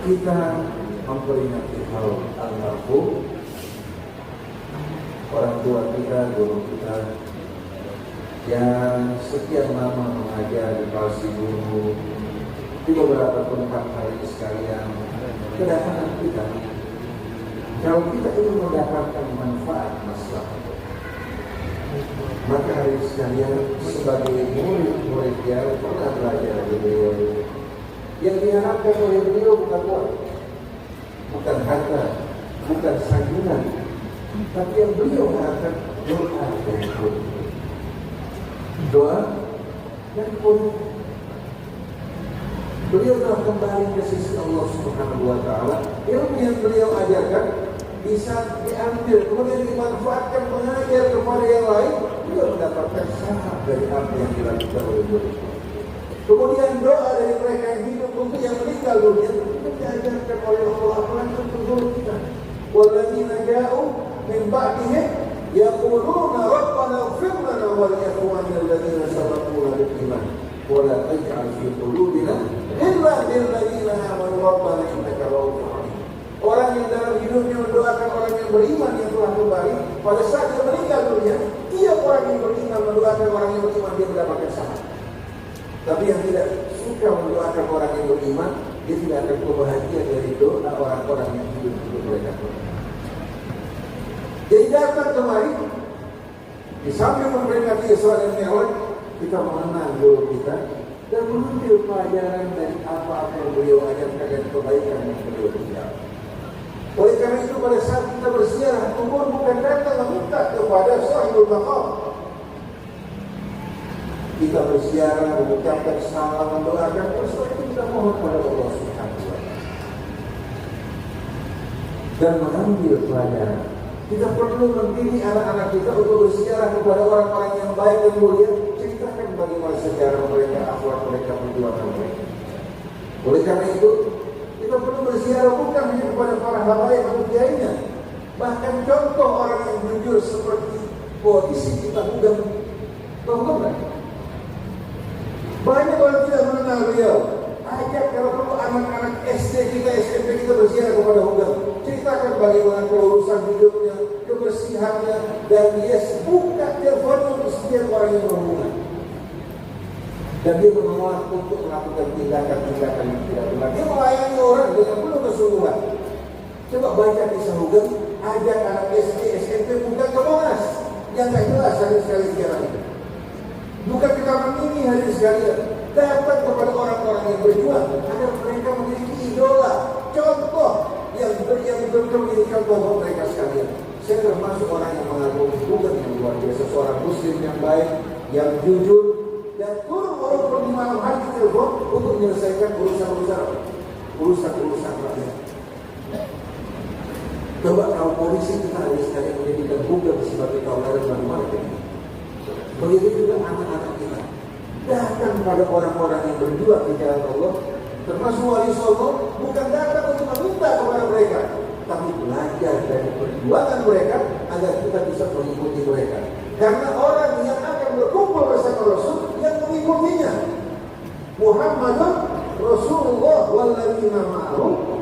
kita memperingati hal almarhum orang tua kita, guru kita yang sekian lama mengajar di Palsi Guru di beberapa tempat hari sekalian. Kedatangan kita, kalau kita ingin mendapatkan manfaat maslahat, maka hari sekalian sebagai murid-murid yang pernah belajar di beliau, yang diharapkan oleh beliau bukan uang, bukan harta, bukan sanjungan, tapi yang beliau harapkan doa dan pun. Doa dan pun. Beliau telah kembali ke sisi Allah Subhanahu wa Ta'ala. Ilmu yang beliau ajarkan bisa diambil, kemudian dimanfaatkan mengajar kepada yang lain. Beliau mendapatkan sahab dari apa yang dilakukan oleh beliau. Kemudian doa dari mereka yang hidup untuk yang meninggal dunia itu diajarkan oleh Allah apalagi untuk guru kita. Walladzina ja'u min ba'dihim yaquluna rabbana ighfir lana wa li ikhwanina alladzina sabaquna bil iman wa la taj'al fi qulubina ghillan lil ladzina amanu rabbana innaka ra'ufur rahim. Orang yang dalam hidupnya mendoakan orang yang beriman yang telah kembali, pada saat dia meninggal dunia, tiap orang yang beriman mendoakan orang yang beriman, dia mendapatkan sahab. Tapi yang tidak suka mendoakan orang yang beriman, dia tidak akan berbahagia dari doa orang-orang yang hidup untuk mereka. Jadi datang kemari, di samping memperingati Isra dan Mi'raj, kita mengenal guru kita dan mengambil pelajaran dari apa-apa yang beliau ajarkan dan kebaikan yang beliau berikan. Oleh karena itu pada saat kita berziarah kubur bukan datang meminta kepada sahibul maqam. Kita berziarah, mengucapkan salam, mendoakan, setelah itu kita mohon kepada Allah Subhanahu wa Ta'ala dan mengambil pelajaran. Kita perlu mendidik anak-anak kita untuk berziarah kepada orang-orang yang baik dan mulia. Ceritakan bagaimana sejarah mereka, akhlak mereka, perjuangan mereka. Oleh karena itu, kita perlu berziarah bukan hanya kepada para habaib atau kiainya. Bahkan contoh orang yang jujur seperti politisi kita Hugeng. Tahu-tahu kan? Banyak orang tidak mengenal beliau. Ajak kalau perlu anak-anak SD kita, SMP kita berziarah kepada Hugeng. Ceritakan bagaimana kelulusan hidupnya, kebersihannya, dan dia buka teleponnya untuk setiap orang yang berhubungan. Dan dia menolak untuk melakukan tindakan-tindakan yang tidak benar. Dia melayani orang dengan penuh kesungguhan. Coba baca kisah Hugeng, ajak anak SD, SMP bukan ke Monas. Yang tak jelas hari sekali sejarah itu. Bukan ke taman mini hari sekalian. Datang kepada orang-orang yang berjuang agar mereka memiliki idola, contoh yang menjadi contoh mereka sekalian. Saya termasuk orang yang mengagumi Hugeng yang luar biasa, seorang muslim yang baik, yang jujur, dan turun walaupun di malam hari telepon untuk menyelesaikan urusan rakyat. Coba kalau polisi kita hari sekalian menjadikan Hugeng sebagai tauladan dan market. Begitu juga anak-anak kita. Datang pada orang-orang yang berjuang di jalan Allah, termasuk wali songo, bukan datang untuk meminta kepada mereka, tapi belajar dari perjuangan mereka agar kita bisa mengikuti mereka. Karena orang yang akan berkumpul bersama Rasul yang mengikutinya. Muhammadun Rasulullah walladzina ma'ahu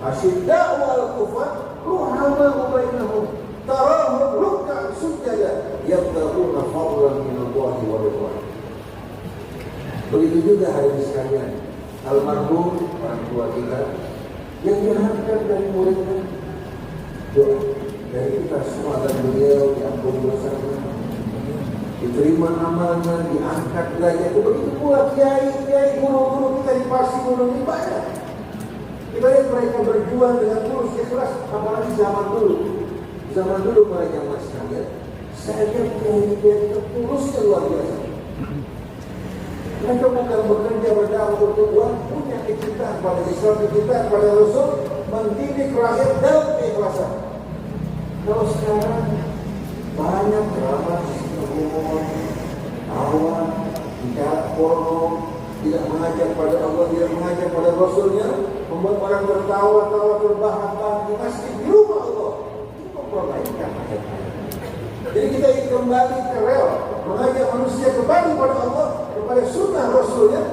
asyidda'u 'alal kufar ruhama'u bainahum tarahum ruk'an sujada yabtaghuna fadlan minallahi wa ridwan. Begitu juga hari ini sekalian, almarhum orang tua kita yang diharapkan dari muridnya doa dari kita semua dan beliau diampuni dosanya, diterima amalnya, diangkat derajatnya. Begitu pula kiai guru-guru kita di Palsi Gunung ini banyak. Kita lihat mereka berjuang dengan tulus ikhlas, apalagi zaman dulu para jamaah sekalian. Saya lihat kiai tulusnya luar biasa. Mereka bukan bekerja berdakwah untuk uang, punya kecintaan pada Islam, kecintaan pada Rasul, mendidik rakyat dalam keikhlasan. Kalau sekarang banyak drama, humor, awal, bicara porno, tidak mengajak pada Allah, tidak mengajak pada Rasulnya, membuat orang tertawa-tawa terbahak-bahak di masjid di rumah Allah. Itu memperbaikan ayat-ayat. Jadi kita ingin kembali ke rel, mengajak manusia kembali pada Allah, kepada sunnah Rasulnya,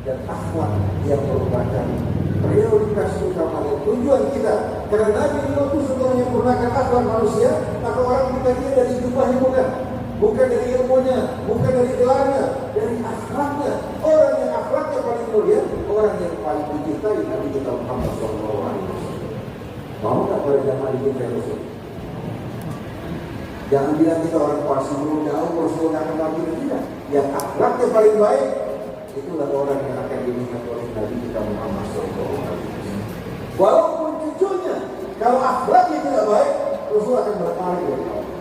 dan akhlak yang merupakan rel prioritas utama dan tujuan kita. Karena Nabi itu setelah menyempurnakan akhlak manusia, maka orang kita dia dari jumlahnya bukan dari ilmunya, bukan dari gelarnya, dari akhlaknya. Orang yang akhlaknya paling mulia, orang yang paling dicintai Nabi kita Muhammad SAW. Mau tak pada zaman dicintai Rasul? Jangan bilang kita orang palsu dulu, jauh Rasul akan Nabi tidak. Yang akhlaknya paling baik, itulah orang yang akan diminta oleh Nabi kita Muhammad SAW. Walaupun cucunya, kalau akhlaknya tidak baik, Rasul akan berpaling dari Allah.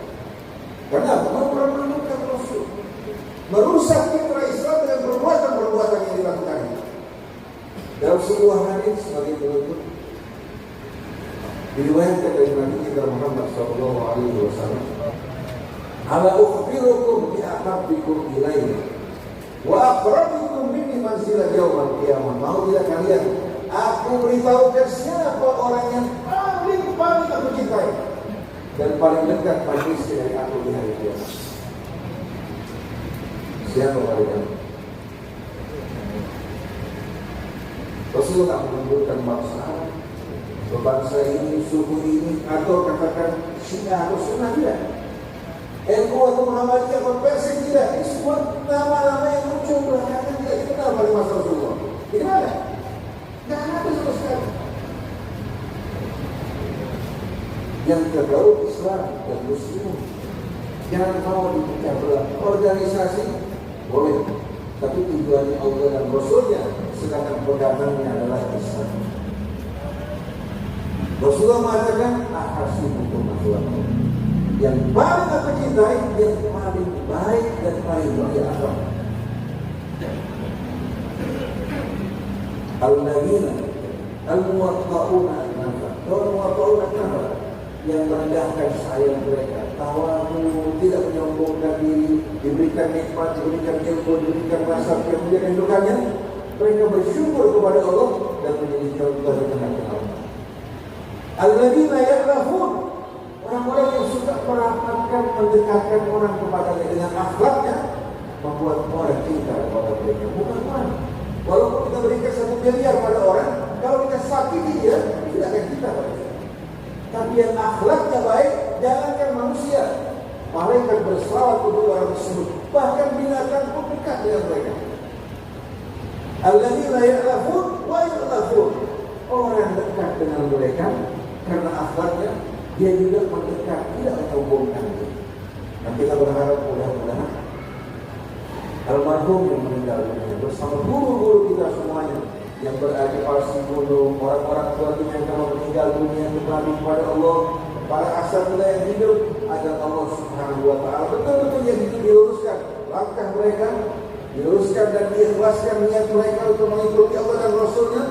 Karena mempermalukan Rasul, merusak citra Islam dengan perbuatan-perbuatan yang dilakukan. Dalam sebuah hadis sebagai penutup, diriwayatkan dari Nabi kita Muhammad SAW, "Ala ukhbirukum bi ahabbikum ilayya wa aqrabikum minni manzilan yaumil qiyamah." Mau tidak kalian aku beritahukan siapa orang yang paling aku cintai dan paling dekat manusia dari aku di hari kiamat? Siapa kalian? Rasulullah menunjukkan bangsa ini, suku ini, atau katakan Syiah atau Sunnah tidak, NU atau Muhammadiyah atau Persik tidak. Ini semua nama-nama yang muncul belakangan tidak dikenal oleh masa Rasulullah. Di mana? Tidak ada sama sekali. Yang terbaru Islam dan Muslim. Jangan mau dipecah belah. Organisasi boleh, tapi tujuannya Allah dan Rasulnya, sedangkan pegangannya adalah Islam. Rasulullah mengatakan, ahasibukum akhlaqakum. Yang paling aku cintai, yang paling baik dan paling mulia akhlak. Al-Nabiyina Al-Muwatta'una Al-Nafa. Al-Muwatta'una Al-Nafa, yang merendahkan sayang mereka, tawamu, tidak menyombongkan diri, diberikan nikmat, diberikan ilmu, diberikan nasab yang menjadikannya, mereka bersyukur kepada Allah dan menjadi contoh di tengah-tengah Allah. Alladzina ya'rafun, orang-orang yang suka merapatkan, mendekatkan orang kepadanya dengan akhlaknya, membuat orang cinta kepada mereka. Bukan orang. Walaupun kita berikan 1 miliar pada orang, kalau kita sakiti dia, tidak akan cinta pada dia. Tapi yang akhlaknya baik, jangankan manusia, malaikat berselawat untuk orang tersebut. Bahkan binatang pun dekat dengan mereka. Alladzina ya'rafun wa ya'rafun, orang dekat dengan mereka karena akhlaknya, dia juga mendekat, tidak menyombongkan. Dan kita berharap mudah-mudahan almarhum yang meninggal dunia bersama guru-guru kita semuanya yang berada di Palsi Gunung, orang-orang tua kita yang telah meninggal dunia kembali kepada Allah, para asatidz yang hidup, agar Allah Subhanahu wa Ta'ala betul-betul yang hidup diluruskan langkah mereka, diluruskan dan diikhlaskan niat mereka untuk mengikuti Allah dan Rasulnya,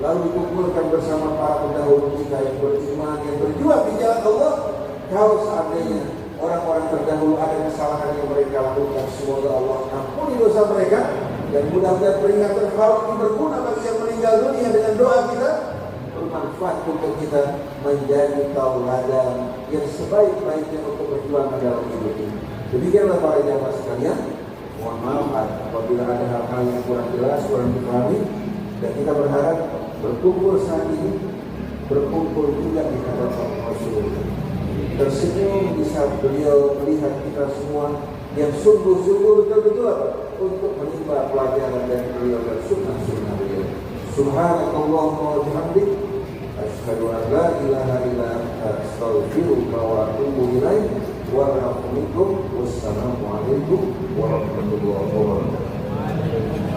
lalu dikumpulkan bersama para pendahulu kita yang beriman, yang berjuang di jalan Allah. Kalau seandainya orang-orang terdahulu ada kesalahan yang mereka lakukan, semoga Allah ampuni dosa mereka, dan mudah-mudahan peringatan haul ini berguna bagi yang meninggal dunia dengan doa kita, bermanfaat untuk kita menjadi tauladan yang sebaik-baiknya untuk berjuang dalam hidup ini. Demikianlah para jamaah sekalian. Mohon maaf apabila ada hal-hal yang kurang jelas, kurang dipahami, dan kita berharap berkumpul saat ini, berkumpul juga di hadapan Rasulullah, tersenyum di saat beliau melihat kita semua yang sungguh-sungguh betul-betul untuk menimba pelajaran dari beliau dan sunnah-sunnah beliau. Subhanakallahumma wa bihamdik, asyhadu an la ilaha illa anta, astaghfiruka wa atubu ilaik. Wassalamualaikum warahmatullahi wabarakatuh.